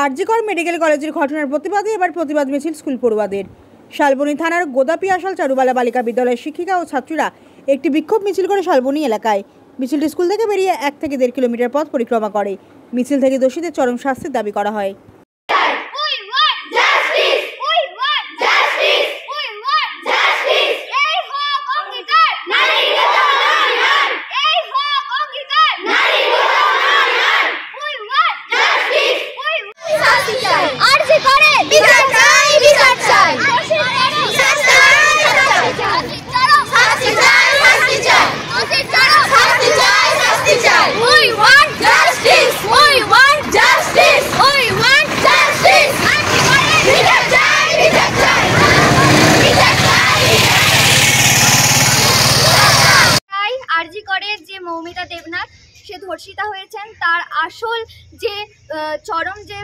RG Kar medical কলেজের ঘটনার প্রতিবাদে এবার প্রতিবাদ মিছিল স্কুল পড়ুয়াদের। শালবনী থানার গোদাপিয়াশাল চারুবালা বালিকা বিদ্যালয়ের শিক্ষিকা ও ছাত্রীরা একটি বিক্ষোভ মিছিল করে শালবনী এলাকায়। মিছিলটি স্কুল থেকে বেরিয়ে 1 থেকে 1.5 কিলোমিটার পথ পরিক্রমা করে। মিছিল থেকে দোষীদের চরম শাস্তির দাবি করা হয়। আরজিকরের যে মৌমিতা দেবনাথ সে ধর্ষিতা হয়েছেন, তার আসল যে চরম যে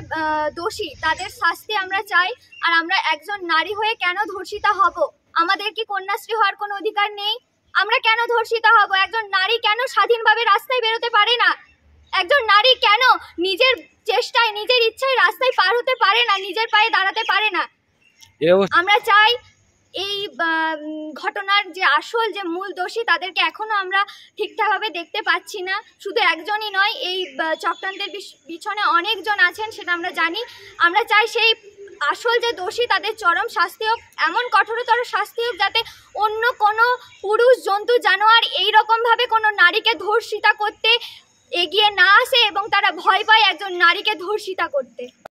দোষী তাদের শাস্তি আমরা চাই। আর আমরা একজন নারী হয়ে কেন ধর্ষিতা হব? আমাদের কি কন্যাশ্রী হওয়ার কোনো অধিকার নেই? আমরা কেন ধর্ষিতা হব? একজন নারী কেন স্বাধীনভাবে রাস্তায় বেরোতে পারে না? একজন নারী কেন নিজের চেষ্টায় নিজের ইচ্ছায় রাস্তায় পার হতে পারে না, নিজের পায়ে দাঁড়াতে পারে না? আমরা চাই এই ঘটনার যে আসল যে মূল দোষী তাদেরকে এখনো আমরা ঠিকঠাকভাবে দেখতে পাচ্ছি না। শুধু একজনই নয়, এই চক্রান্তের পিছনে অনেকজন আছেন, সেটা আমরা জানি। আমরা চাই সেই আসল যে দোষী তাদের চরম শাস্তি হোক, এমন কঠোরতর শাস্তি হোক যাতে অন্য কোনো পুরুষ, জন্তু, জানোয়ার এইরকমভাবে কোনো নারীকে ধর্ষিতা করতে এগিয়ে না আসে এবং তারা ভয় পায় একজন নারীকে ধর্ষিতা করতে।